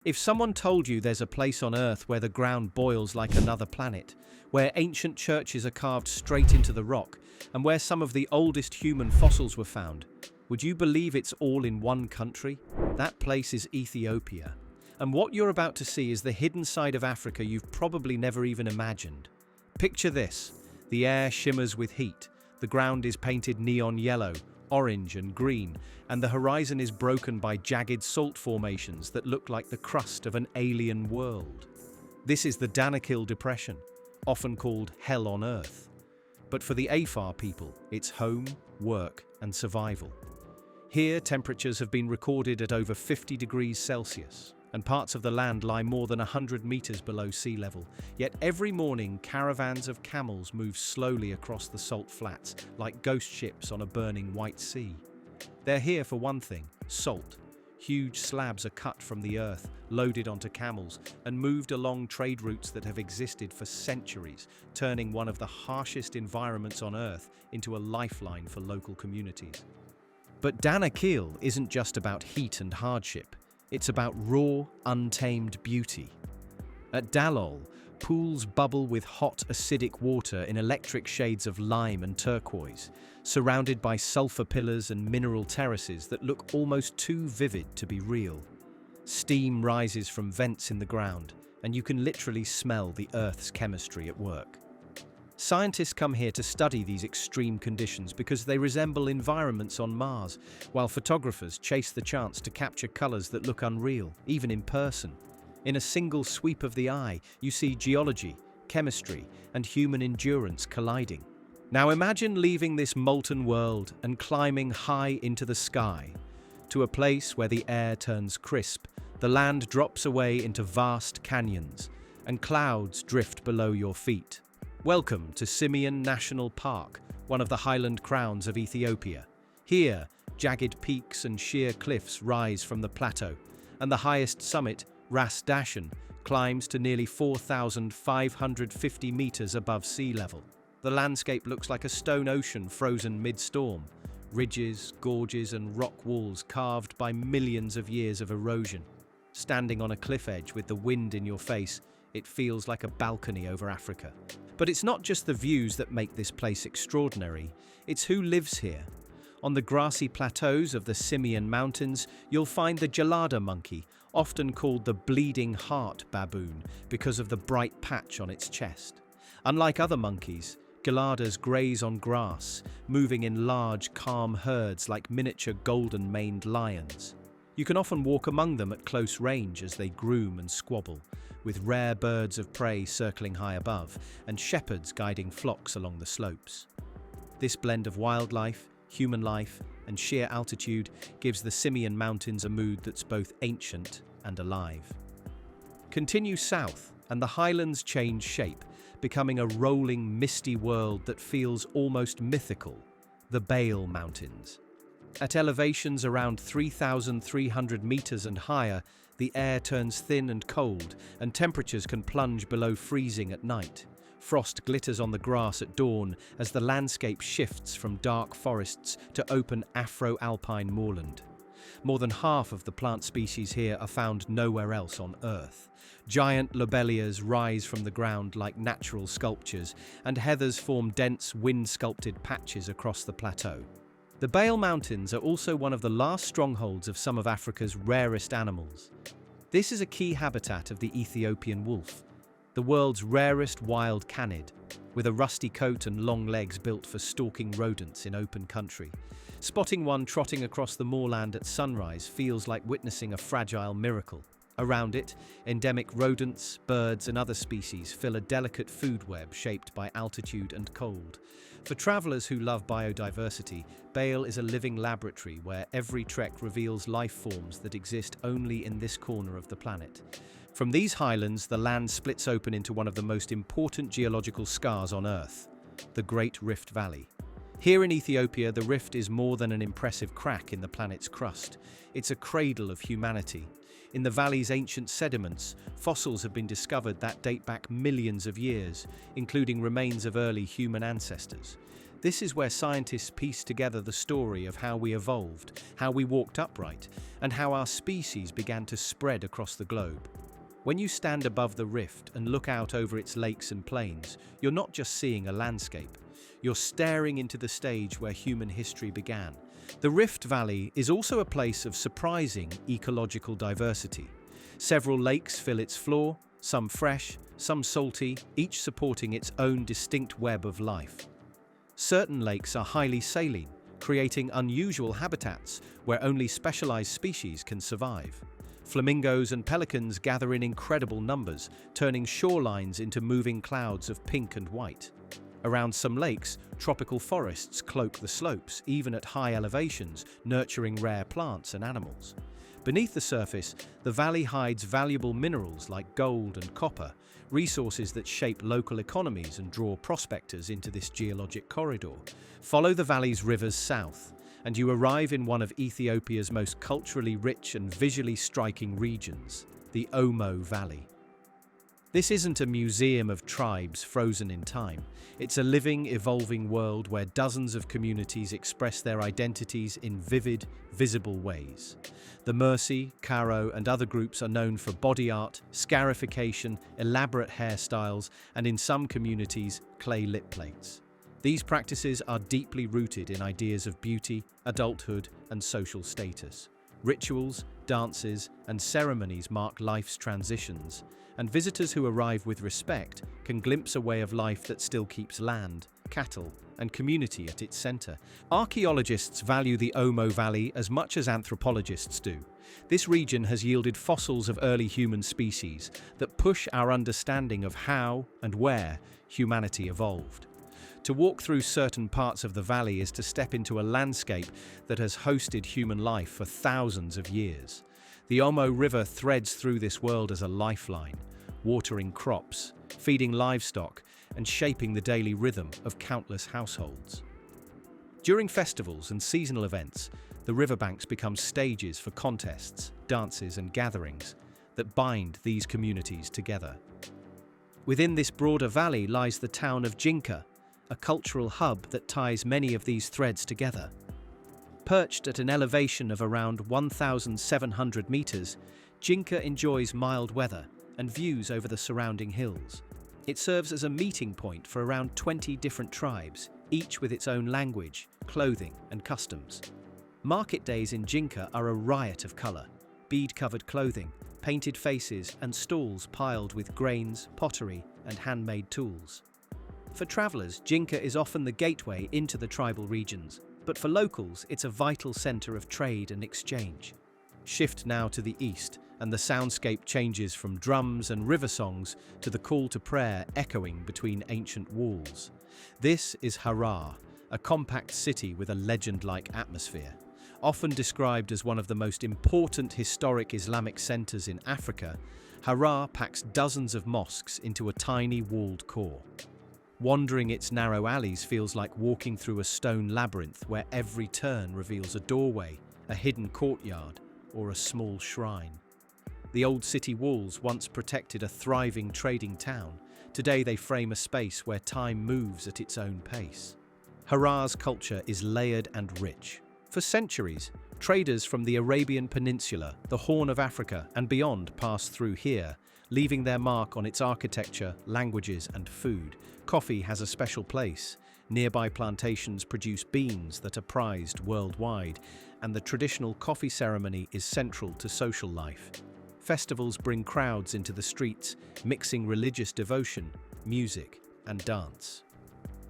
If someone told you there's a place on Earth where the ground boils like another planet, where ancient churches are carved straight into the rock, and where some of the oldest human fossils were found, would you believe it's all in one country? That place is Ethiopia. And what you're about to see is the hidden side of Africa you've probably never even imagined. Picture this. The air shimmers with heat, the ground is painted neon yellow, orange and green, and the horizon is broken by jagged salt formations that look like the crust of an alien world. This is the Danakil Depression, often called Hell on Earth. But for the Afar people, it's home, work, and survival. Here, temperatures have been recorded at over 50 degrees Celsius, and parts of the land lie more than 100 meters below sea level. Yet every morning, caravans of camels move slowly across the salt flats, like ghost ships on a burning white sea. They're here for one thing: salt. Huge slabs are cut from the earth, loaded onto camels, and moved along trade routes that have existed for centuries, turning one of the harshest environments on Earth into a lifeline for local communities. But Danakil isn't just about heat and hardship. It's about raw, untamed beauty. At Dalol, pools bubble with hot, acidic water in electric shades of lime and turquoise, surrounded by sulfur pillars and mineral terraces that look almost too vivid to be real. Steam rises from vents in the ground, and you can literally smell the Earth's chemistry at work. Scientists come here to study these extreme conditions because they resemble environments on Mars, while photographers chase the chance to capture colors that look unreal, even in person. In a single sweep of the eye, you see geology, chemistry, and human endurance colliding. Now imagine leaving this molten world and climbing high into the sky, to a place where the air turns crisp, the land drops away into vast canyons, and clouds drift below your feet. Welcome to Simien National Park, one of the highland crowns of Ethiopia. Here, jagged peaks and sheer cliffs rise from the plateau, and the highest summit, Ras Dashen, climbs to nearly 4,550 meters above sea level. The landscape looks like a stone ocean frozen mid-storm, ridges, gorges, and rock walls carved by millions of years of erosion. Standing on a cliff edge with the wind in your face, it feels like a balcony over Africa. But it's not just the views that make this place extraordinary, it's who lives here. On the grassy plateaus of the Simien Mountains, you'll find the gelada monkey, often called the bleeding heart baboon because of the bright patch on its chest. Unlike other monkeys, geladas graze on grass, moving in large, calm herds like miniature golden-maned lions. You can often walk among them at close range as they groom and squabble, with rare birds of prey circling high above and shepherds guiding flocks along the slopes. This blend of wildlife, human life, and sheer altitude gives the Simien Mountains a mood that's both ancient and alive. Continue south, and the highlands change shape, becoming a rolling, misty world that feels almost mythical, the Bale Mountains. At elevations around 3,300 meters and higher, the air turns thin and cold, and temperatures can plunge below freezing at night. Frost glitters on the grass at dawn as the landscape shifts from dark forests to open Afro-alpine moorland. More than half of the plant species here are found nowhere else on Earth. Giant lobelias rise from the ground like natural sculptures, and heathers form dense, wind-sculpted patches across the plateau. The Bale Mountains are also one of the last strongholds of some of Africa's rarest animals. This is a key habitat of the Ethiopian wolf, the world's rarest wild canid, with a rusty coat and long legs built for stalking rodents in open country. Spotting one trotting across the moorland at sunrise feels like witnessing a fragile miracle. Around it, endemic rodents, birds, and other species fill a delicate food web shaped by altitude and cold. For travelers who love biodiversity, Bale is a living laboratory where every trek reveals life forms that exist only in this corner of the planet. From these highlands, the land splits open into one of the most important geological scars on Earth, the Great Rift Valley. Here in Ethiopia, the rift is more than an impressive crack in the planet's crust. It's a cradle of humanity. In the valley's ancient sediments, fossils have been discovered that date back millions of years, including remains of early human ancestors. This is where scientists piece together the story of how we evolved, how we walked upright, and how our species began to spread across the globe. When you stand above the rift and look out over its lakes and plains, you're not just seeing a landscape. You're staring into the stage where human history began. The Rift Valley is also a place of surprising ecological diversity. Several lakes fill its floor, some fresh, some salty, each supporting its own distinct web of life. Certain lakes are highly saline, creating unusual habitats where only specialized species can survive. Flamingos and pelicans gather in incredible numbers, turning shorelines into moving clouds of pink and white. Around some lakes, tropical forests cloak the slopes, even at high elevations, nurturing rare plants and animals. Beneath the surface, the valley hides valuable minerals like gold and copper, resources that shape local economies and draw prospectors into this geologic corridor. Follow the valley's rivers south, and you arrive in one of Ethiopia's most culturally rich and visually striking regions, the Omo Valley. This isn't a museum of tribes frozen in time. It's a living, evolving world where dozens of communities express their identities in vivid, visible ways. The Mursi, Karo, and other groups are known for body art, scarification, elaborate hairstyles, and in some communities, clay lip plates. These practices are deeply rooted in ideas of beauty, adulthood, and social status. Rituals, dances, and ceremonies mark life's transitions, and visitors who arrive with respect can glimpse a way of life that still keeps land, cattle, and community at its center. Archaeologists value the Omo Valley as much as anthropologists do. This region has yielded fossils of early human species that push our understanding of how and where humanity evolved. To walk through certain parts of the valley is to step into a landscape that has hosted human life for thousands of years. The Omo River threads through this world as a lifeline, watering crops, feeding livestock, and shaping the daily rhythm of countless households. During festivals and seasonal events, the riverbanks become stages for contests, dances, and gatherings that bind these communities together. Within this broader valley lies the town of Jinka, a cultural hub that ties many of these threads together. Perched at an elevation of around 1,700 meters, Jinka enjoys mild weather and views over the surrounding hills. It serves as a meeting point for around 20 different tribes, each with its own language, clothing, and customs. Market days in Jinka are a riot of color: bead-covered clothing, painted faces, and stalls piled with grains, pottery, and handmade tools. For travelers, Jinka is often the gateway into the tribal regions, but for locals, it's a vital center of trade and exchange. Shift now to the east, and the soundscape changes from drums and river songs to the call to prayer echoing between ancient walls. This is Harar, a compact city with a legend-like atmosphere. Often described as one of the most important historic Islamic centers in Africa, Harar packs dozens of mosques into a tiny walled core. Wandering its narrow alleys feels like walking through a stone labyrinth where every turn reveals a doorway, a hidden courtyard, or a small shrine. The old city walls once protected a thriving trading town. Today they frame a space where time moves at its own pace. Harar's culture is layered and rich. For centuries, traders from the Arabian Peninsula, the Horn of Africa, and beyond passed through here, leaving their mark on its architecture, languages, and food. Coffee has a special place. Nearby plantations produce beans that are prized worldwide, and the traditional coffee ceremony is central to social life. Festivals bring crowds into the streets, mixing religious devotion, music, and dance.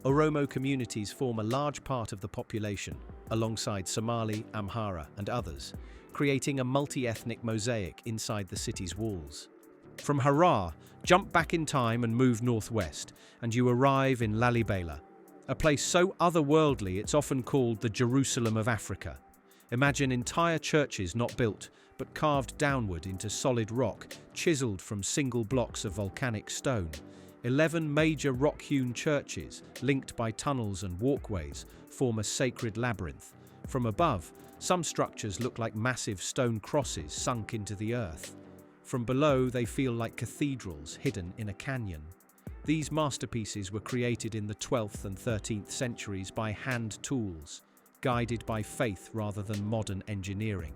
Oromo communities form a large part of the population, alongside Somali, Amhara, and others, creating a multi-ethnic mosaic inside the city's walls. From Harar, jump back in time and move northwest, and you arrive in Lalibela, a place so otherworldly it's often called the Jerusalem of Africa. Imagine entire churches not built, but carved downward into solid rock, chiseled from single blocks of volcanic stone. 11 major rock-hewn churches, linked by tunnels and walkways, form a sacred labyrinth. From above, some structures look like massive stone crosses sunk into the earth. From below, they feel like cathedrals hidden in a canyon. These masterpieces were created in the 12th and 13th centuries by hand tools, guided by faith rather than modern engineering.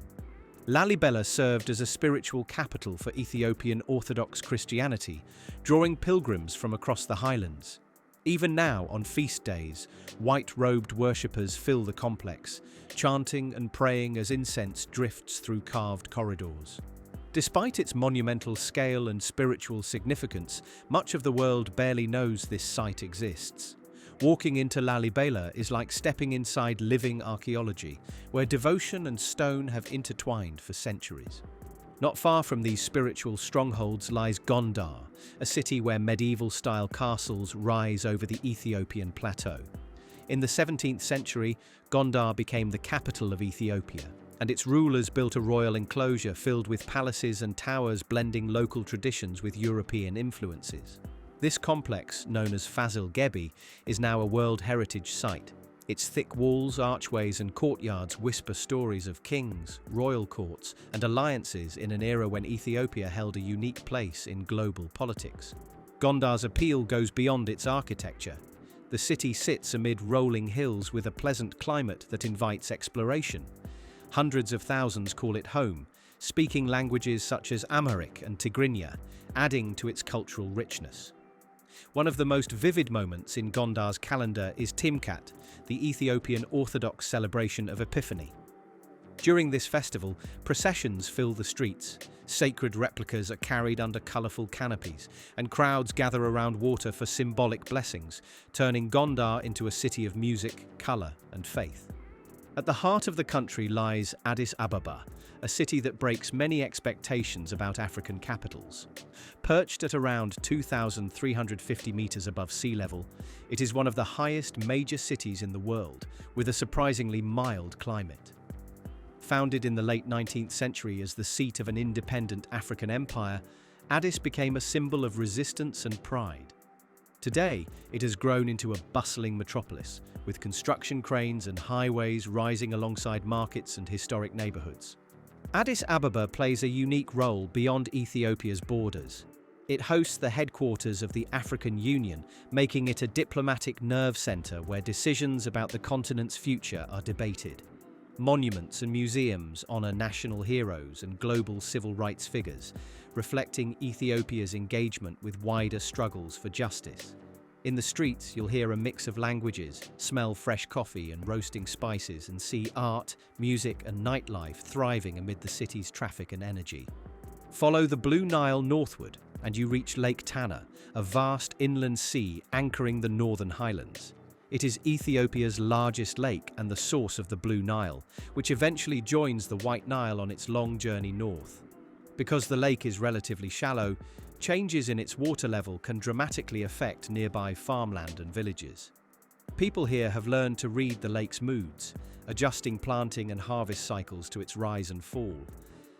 Lalibela served as a spiritual capital for Ethiopian Orthodox Christianity, drawing pilgrims from across the highlands. Even now, on feast days, white-robed worshippers fill the complex, chanting and praying as incense drifts through carved corridors. Despite its monumental scale and spiritual significance, much of the world barely knows this site exists. Walking into Lalibela is like stepping inside living archaeology, where devotion and stone have intertwined for centuries. Not far from these spiritual strongholds lies Gondar, a city where medieval-style castles rise over the Ethiopian plateau. In the 17th century, Gondar became the capital of Ethiopia, and its rulers built a royal enclosure filled with palaces and towers blending local traditions with European influences. This complex, known as Fazil Gebi, is now a World Heritage Site. Its thick walls, archways and courtyards whisper stories of kings, royal courts and alliances in an era when Ethiopia held a unique place in global politics. Gondar's appeal goes beyond its architecture. The city sits amid rolling hills with a pleasant climate that invites exploration. Hundreds of thousands call it home, speaking languages such as Amharic and Tigrinya, adding to its cultural richness. One of the most vivid moments in Gondar's calendar is Timkat, the Ethiopian Orthodox celebration of Epiphany. During this festival, processions fill the streets, sacred replicas are carried under colourful canopies, and crowds gather around water for symbolic blessings, turning Gondar into a city of music, colour and faith. At the heart of the country lies Addis Ababa, a city that breaks many expectations about African capitals. Perched at around 2,350 meters above sea level, it is one of the highest major cities in the world, with a surprisingly mild climate. Founded in the late 19th century as the seat of an independent African empire, Addis became a symbol of resistance and pride. Today, it has grown into a bustling metropolis, with construction cranes and highways rising alongside markets and historic neighborhoods. Addis Ababa plays a unique role beyond Ethiopia's borders. It hosts the headquarters of the African Union, making it a diplomatic nerve center where decisions about the continent's future are debated. Monuments and museums honor national heroes and global civil rights figures, reflecting Ethiopia's engagement with wider struggles for justice. In the streets, you'll hear a mix of languages, smell fresh coffee and roasting spices, and see art, music and nightlife thriving amid the city's traffic and energy. Follow the Blue Nile northward, and you reach Lake Tana, a vast inland sea anchoring the northern highlands. It is Ethiopia's largest lake and the source of the Blue Nile, which eventually joins the White Nile on its long journey north. Because the lake is relatively shallow, changes in its water level can dramatically affect nearby farmland and villages. People here have learned to read the lake's moods, adjusting planting and harvest cycles to its rise and fall.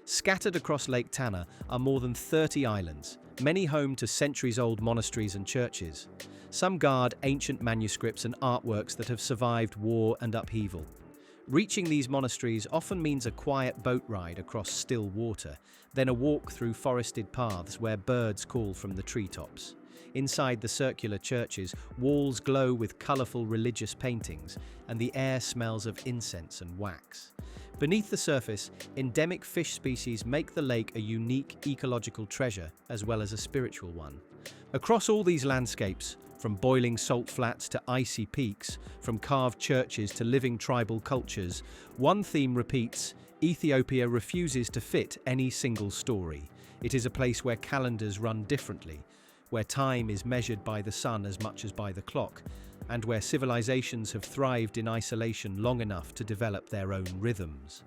Scattered across Lake Tana are more than 30 islands, many home to centuries-old monasteries and churches. Some guard ancient manuscripts and artworks that have survived war and upheaval. Reaching these monasteries often means a quiet boat ride across still water, then a walk through forested paths where birds call from the treetops. Inside the circular churches, walls glow with colourful religious paintings, and the air smells of incense and wax. Beneath the surface, endemic fish species make the lake a unique ecological treasure as well as a spiritual one. Across all these landscapes, from boiling salt flats to icy peaks, from carved churches to living tribal cultures, one theme repeats: Ethiopia refuses to fit any single story. It is a place where calendars run differently, where time is measured by the sun as much as by the clock, and where civilizations have thrived in isolation long enough to develop their own rhythms.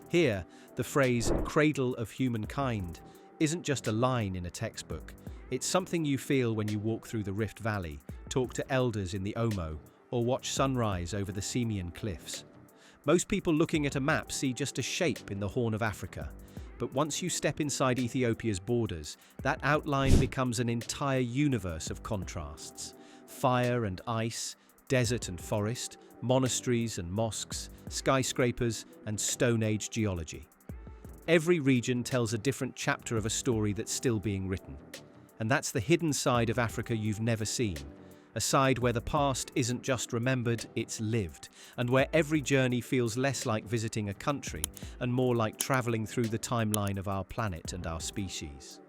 Here, the phrase "cradle of humankind" isn't just a line in a textbook. It's something you feel when you walk through the Rift Valley, talk to elders in the Omo, or watch sunrise over the Simeon Cliffs. Most people looking at a map see just a shape in the Horn of Africa, but once you step inside Ethiopia's borders, that outline becomes an entire universe of contrasts. Fire and ice, desert and forest, monasteries and mosques, skyscrapers and Stone Age geology. Every region tells a different chapter of a story that's still being written. And that's the hidden side of Africa you've never seen. A side where the past isn't just remembered, it's lived, and where every journey feels less like visiting a country and more like traveling through the timeline of our planet and our species.